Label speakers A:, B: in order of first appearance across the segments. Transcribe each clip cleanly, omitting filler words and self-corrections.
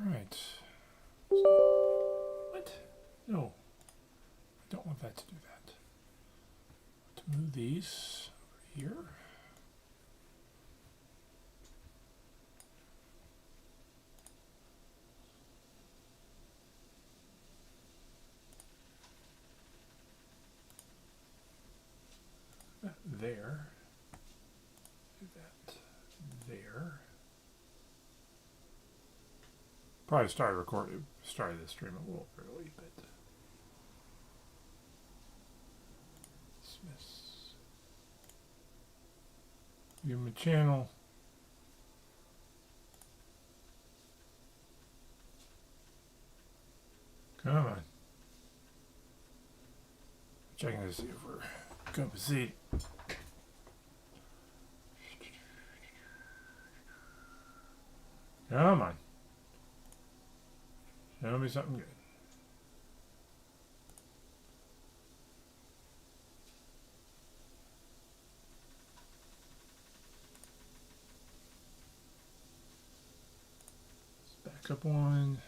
A: Alright. What? No. I don't want that to do that. To move these over here. That there. Do that there. Probably started the stream a little early, but dismiss. Give him a channel. Come on. Checking to see if we're going to see. Come on. Show me something good. Let's back up one.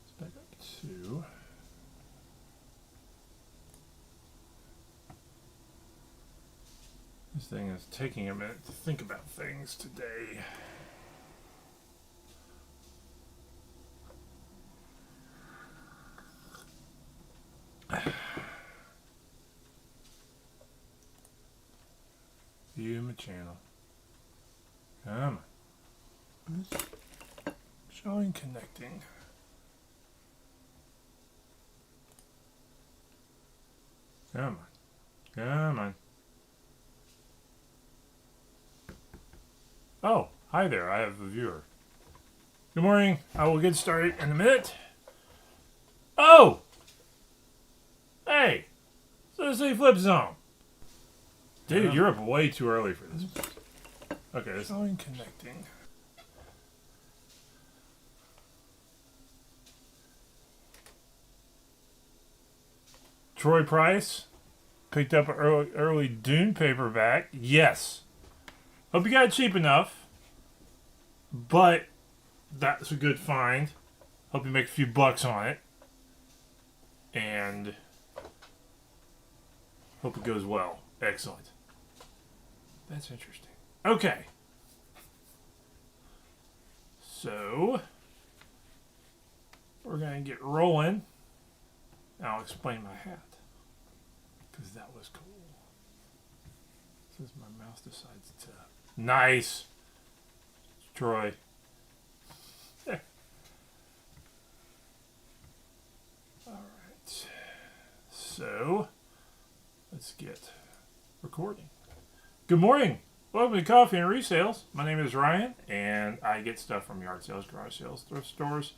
A: Let's back up two. This thing is taking a minute to think about things today. View my channel. Come on. Showing connecting. Come on. Come on. Oh, hi there. I have a viewer. Good morning. I will get started in a minute. Oh! Hey! So this is a flip zone. Dude, you're up way too early for this. Okay, this is connecting. Troy Price picked up an early Dune paperback. Yes. Hope you got it cheap enough. But that's a good find. Hope you make a few bucks on it. And hope it goes well. Excellent. That's interesting. Okay. So we're going to get rolling. I'll explain my hat. Because that was cool. Since my mouse decides to... Nice! Troy. Alright. So, let's get recording. Good morning! Welcome to Coffee and Resales. My name is Ryan, and I get stuff from yard sales, garage sales, thrift stores,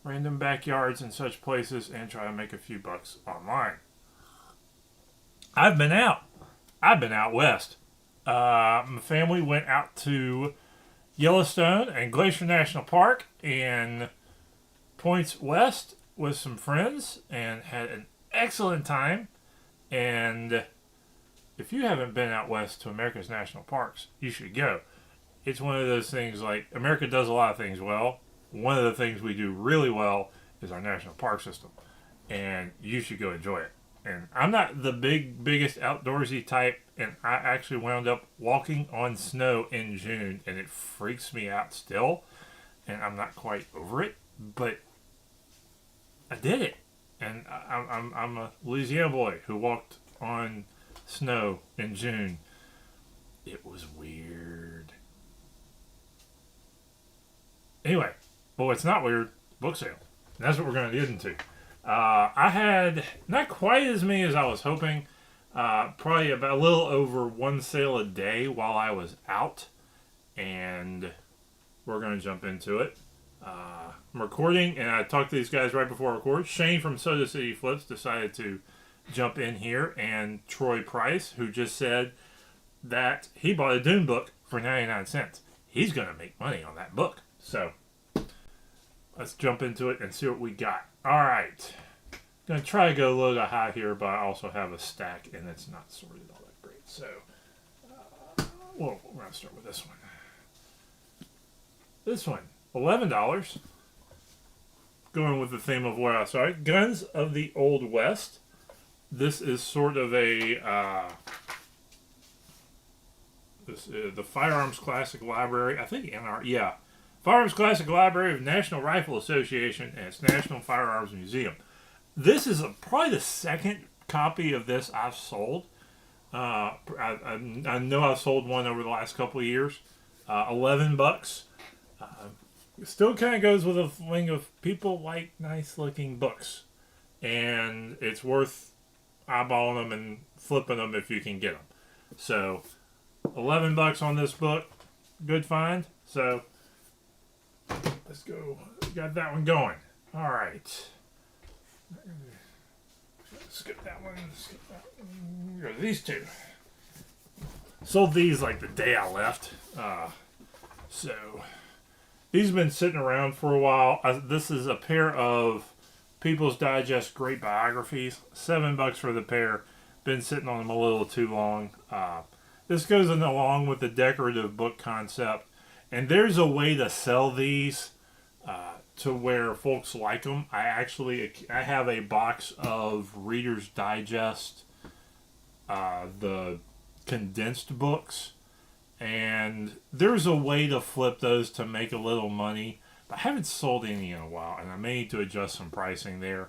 A: random backyards, and such places, and try to make a few bucks online. I've been out west. My family went out to Yellowstone and Glacier National Park and Points West with some friends and had an excellent time. And if you haven't been out west to America's national parks, you should go. It's one of those things like America does a lot of things well. One of the things we do really well is our national park system. And you should go enjoy it. And I'm not the biggest outdoorsy type, and I actually wound up walking on snow in June, and it freaks me out still, and I'm not quite over it, but I did it. And I'm a Louisiana boy who walked on snow in June. It was weird. Anyway, well, it's not weird. Book sale. And that's what we're going to get into. I had not quite as many as I was hoping. Probably about a little over one sale a day while I was out. And we're going to jump into it. I'm recording, and I talked to these guys right before I record. Shane from Soda City Flips decided to jump in here. And Troy Price, who just said that he bought a Dune book for 99 cents. He's going to make money on that book. So let's jump into it and see what we got. Alright. Going to try to go a little high here, but I also have a stack and it's not sorted all that great. So, Well, we're going to start with this one. This one, $11. Going with the theme of what I started. Guns of the Old West. This is sort of a... this is the Firearms Classic Library. I think yeah. Firearms Classic Library of National Rifle Association and its National Firearms Museum. This is probably the second copy of this I've sold. I know I've sold one over the last couple of years. $11. Still kind of goes with a fling of people like nice looking books, and it's worth eyeballing them and flipping them if you can get them. So, $11 on this book, good find. So, let's go. Got that one going. All right. Skip that one. Skip that one. Go to these two. Sold these like the day I left. So. These have been sitting around for a while. This is a pair of People's Digest Great Biographies. $7 for the pair. Been sitting on them a little too long. This goes in along with the decorative book concept. And there's a way to sell these to where folks like them. I have a box of Reader's Digest, the condensed books. And there's a way to flip those to make a little money. But I haven't sold any in a while, and I may need to adjust some pricing there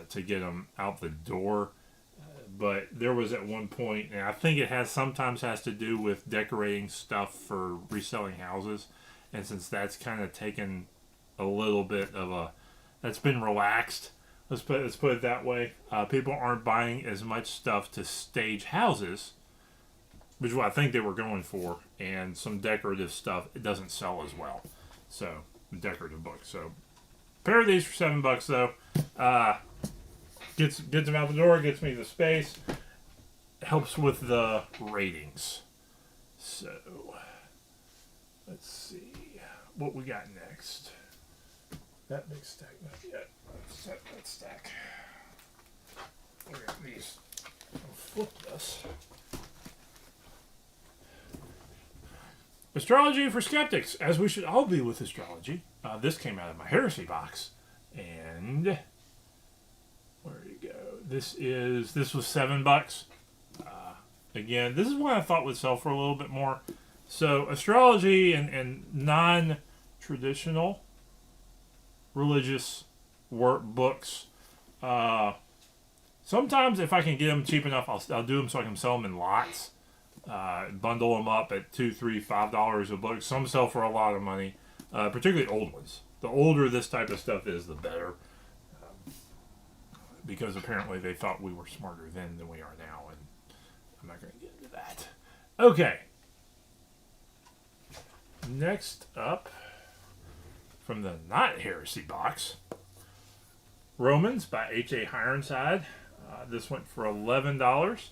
A: to get them out the door. But there was at one point, and I think it sometimes has to do with decorating stuff for reselling houses. And since that's kind of taken a little bit of that's been relaxed. Let's put it that way. People aren't buying as much stuff to stage houses, which is what I think they were going for, and some decorative stuff. It doesn't sell as well. So, decorative books. So, pair of these for $7 though. Gets them out the door, gets me the space. Helps with the ratings. So, let's see what we got next. That big stack, not yet. Let's set that stack. Look at these. I'll flip this. Astrology for Skeptics, as we should all be with astrology. This came out of my heresy box. And where did it go? This was $7. Again, this is one I thought would sell for a little bit more. So astrology and non-traditional religious work books. Sometimes if I can get them cheap enough, I'll do them so I can sell them in lots. Bundle them up at $2, $3, $5 a book. Some sell for a lot of money, particularly old ones. The older this type of stuff is, the better. Because apparently they thought we were smarter then than we are now, and I'm not going to get into that. Okay. Next up, from the Not Heresy box, Romans by H.A. Ironside. This went for $11.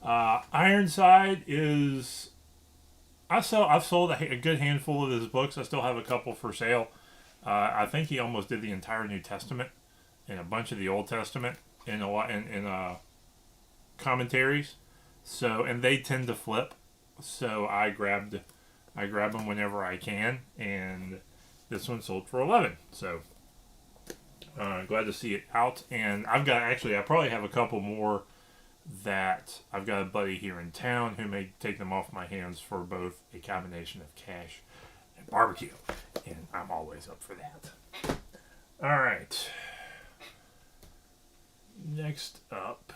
A: Ironside is... I've sold a good handful of his books. I still have a couple for sale. I think he almost did the entire New Testament and a bunch of the Old Testament in commentaries. So, and they tend to flip. So I grab them whenever I can, and this one sold for $11. So glad to see it out. And I probably have a couple more that I've got a buddy here in town who may take them off my hands for both a combination of cash and barbecue. And I'm always up for that. All right. Next up.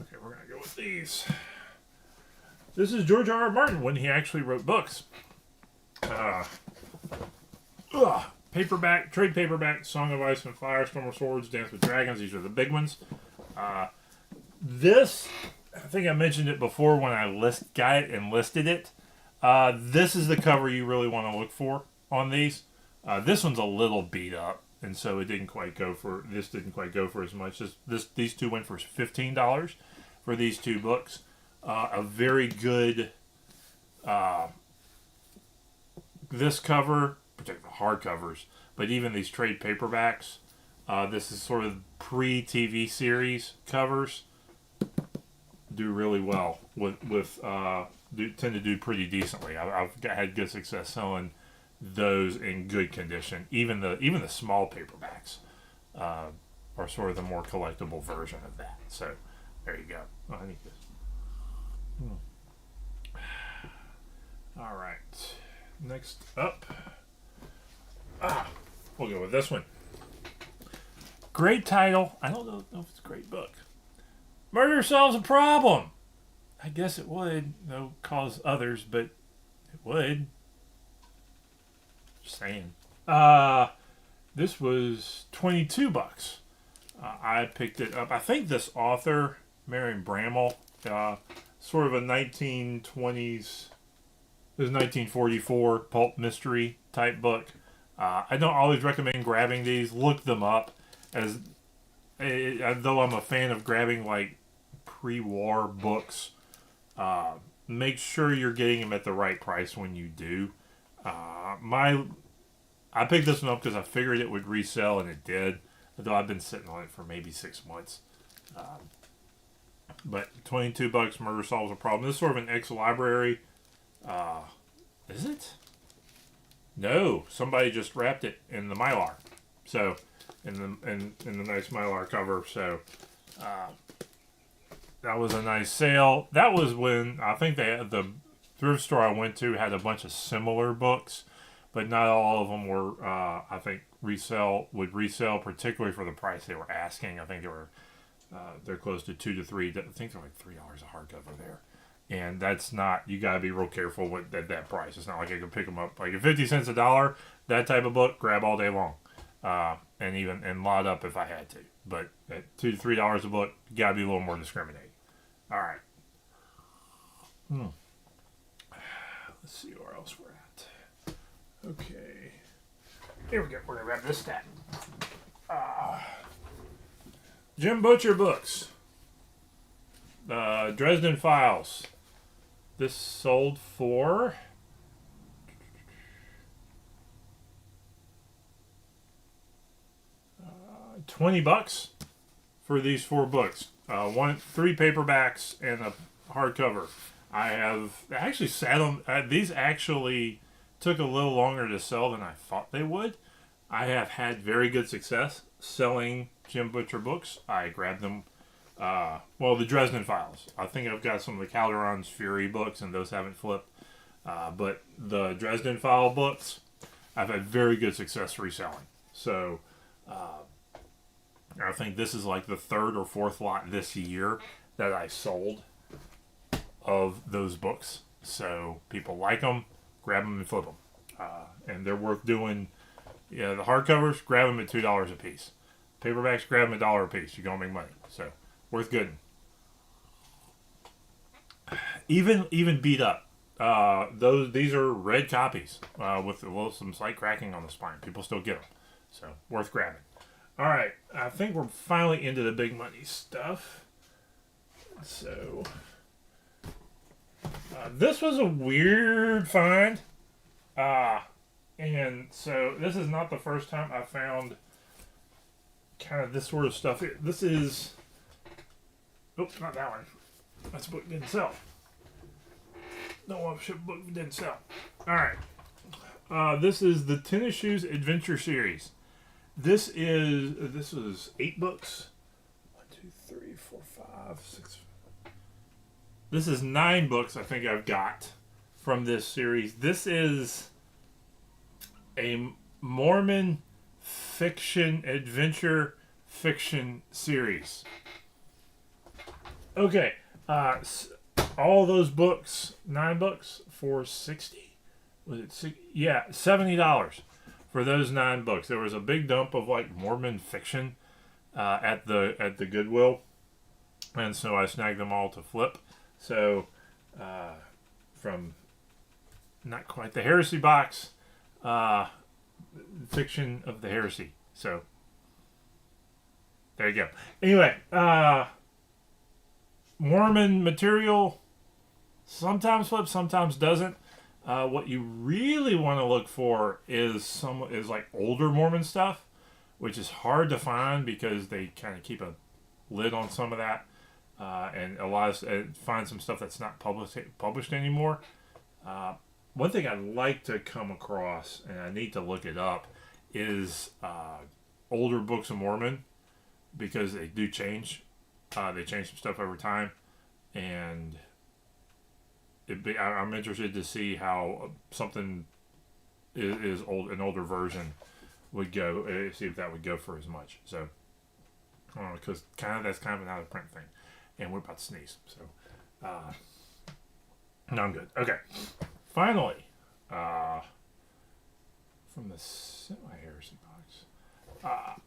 A: Okay, we're going to go with these. This is George R. R. Martin when he actually wrote books. Trade paperback, Song of Ice and Fire, Storm of Swords, Dance with Dragons. These are the big ones. This, I think I mentioned it before when I got it and listed it. This is the cover you really want to look for on these. This one's a little beat up, and so this didn't quite go for as much. These two went for $15 for these two books. A very good, this cover, particularly the hardcovers, but even these trade paperbacks, this is sort of pre-TV series covers. do really well tend to do pretty decently. I've had good success selling those in good condition. Even the small paperbacks are sort of the more collectible version of that. So there you go. Oh, I need this. All right. Next up, we'll go with this one. Great title. I don't know if it's a great book. Murder Solves a Problem. I guess it would, though, cause others, but it would. Just saying. This was $22. I picked it up. I think this author, Marion Bramall, sort of a 1920s, this is 1944 pulp mystery type book. I don't always recommend grabbing these. Look them up. Though I'm a fan of grabbing like pre-war books, make sure you're getting them at the right price when you do. I picked this one up because I figured it would resell, and it did. Although I've been sitting on it for maybe 6 months. But $22, Murder Solves a Problem. This is sort of an ex-library. Is it? No, somebody just wrapped it in the Mylar. So, in the nice Mylar cover. So, that was a nice sale. That was when I think the thrift store I went to had a bunch of similar books, but not all of them were. I think would resell, particularly for the price they were asking. I think they're close to $2 to $3. I think they're like $3 a hardcover there. And that's not, you gotta be real careful with that price. It's not like I can pick them up like at 50 cents a dollar. That type of book, grab all day long, and lot up if I had to. But at $2 to $3 a book, you gotta be a little more discriminating. All right. Let's see where else we're at. Okay. Here we go. We're gonna wrap this stack. Jim Butcher books. Dresden Files. This sold for $20 for these 4 books. 3 paperbacks and a hardcover. I actually sat on these. Actually took a little longer to sell than I thought they would. I have had very good success selling Jim Butcher books. I grabbed them. The Dresden Files. I think I've got some of the Calderon's Fury books, and those haven't flipped. But the Dresden File books, I've had very good success reselling. So, I think this is like the 3rd or 4th lot this year that I sold of those books. So, people like them, grab them and flip them. And they're worth doing. Yeah, the hardcovers, grab them at $2 a piece. Paperbacks, grab them $1 a piece. You're going to make money. So, worth good. Even beat up. These are red copies with some slight cracking on the spine. People still get them, so worth grabbing. All right, I think we're finally into the big money stuff. So this was a weird find, and so this is not the first time I found kind of this sort of stuff. This is. Oops, not that one. That's a book didn't sell. No one ship book didn't sell. Alright. This is the Tennis Shoes Adventure Series. This was 8 books. 1, 2, 3, 4, 5, 6. This is 9 books I think I've got from this series. This is a Mormon Fiction Adventure Fiction series. Okay, all those books, 9 books for $60. Was it $70 for those 9 books. There was a big dump of like Mormon Fiction at the Goodwill, and so I snagged them all to flip. So from not quite the Heresy box, Fiction of the Heresy. So there you go. Anyway, Mormon material sometimes flips, sometimes doesn't. What you really want to look for is like older Mormon stuff, which is hard to find because they kind of keep a lid on some of that. and a lot of find some stuff that's not published anymore. One thing I'd like to come across, and I need to look it up, is older books of Mormon, because they do change. They change some stuff over time, and I'm interested to see how something is old, an older version would go. See if that would go for as much. So, because that's kind of an out of print thing, and we're about to sneeze. So, no, I'm good. Okay. Finally, from the semi-heresy box,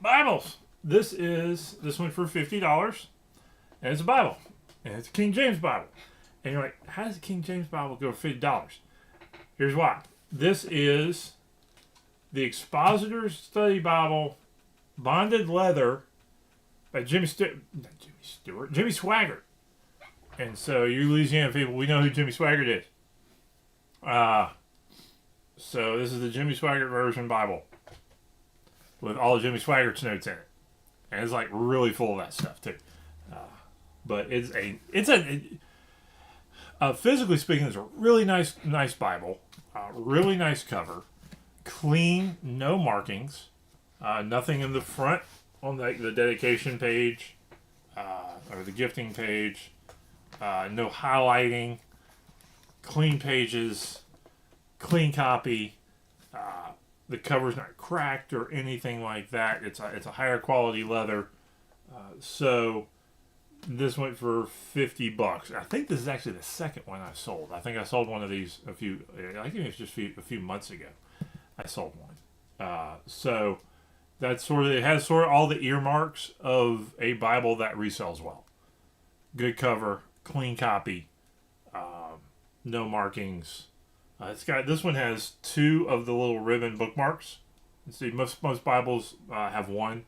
A: Bibles. This went for $50, and it's a Bible, and it's a King James Bible. And you're like, how does a King James Bible go for $50? Here's why. This is the Expositor's Study Bible, bonded leather, by Jimmy Swaggart. And so, you Louisiana people, we know who Jimmy Swaggart is. So this is the Jimmy Swaggart version Bible with all of Jimmy Swaggart's notes in it, and it's like really full of that stuff too. But physically speaking, it's a really nice Bible, really nice cover, clean, no markings, nothing in the front on the dedication page or the gifting page, no highlighting. Clean pages, clean copy. The cover's not cracked or anything like that. It's a higher quality leather. So this went for $50. I think this is actually the second one I sold. I think I sold one of these I think it was just a few months ago. I sold one. So that's it has sort of all the earmarks of a Bible that resells well. Good cover, clean copy. No markings. This one has 2 of the little ribbon bookmarks. See, most Bibles have one.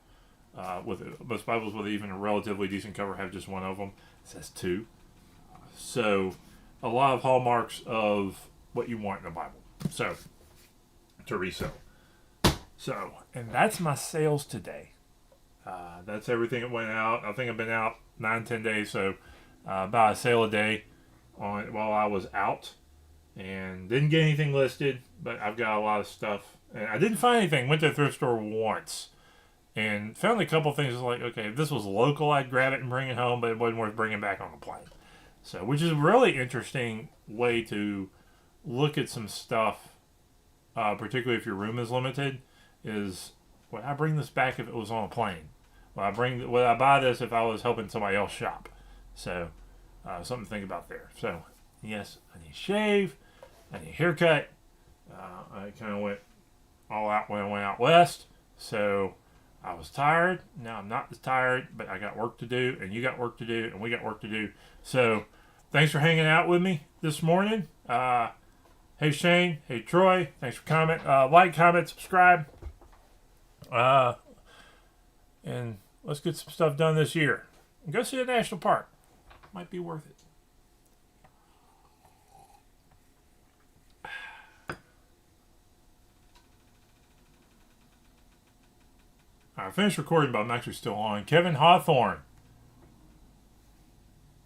A: Most Bibles with even a relatively decent cover have just one of them. It says 2. So, a lot of hallmarks of what you want in a Bible. So, to resell. So, and that's my sales today. That's everything that went out. I think I've been out 9-10 days, so about a sale a day while I was out, and didn't get anything listed, but I've got a lot of stuff, and I didn't find anything. Went to the thrift store once and found a couple things. Like, okay, if this was local, I'd grab it and bring it home, but it wasn't worth bringing back on the plane. So, which is a really interesting way to look at some stuff, particularly if your room is limited, is, would I bring this back if it was on a plane? Would I buy this if I was helping somebody else shop? So, something to think about there. So, yes, I need a shave. I need a haircut. I kind of went all out when I went out west. So, I was tired. Now I'm not as tired, but I got work to do, and you got work to do, and we got work to do. So, thanks for hanging out with me this morning. Hey, Shane. Hey, Troy. Thanks for comment. Like, comment, subscribe. And let's get some stuff done this year. And go see a national park. Might be worth it. I finished recording, but I'm actually still on. Kevin Hawthorne.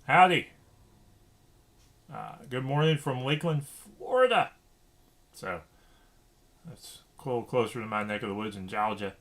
A: Howdy. Good morning from Lakeland, Florida. So, that's a little closer to my neck of the woods in Georgia.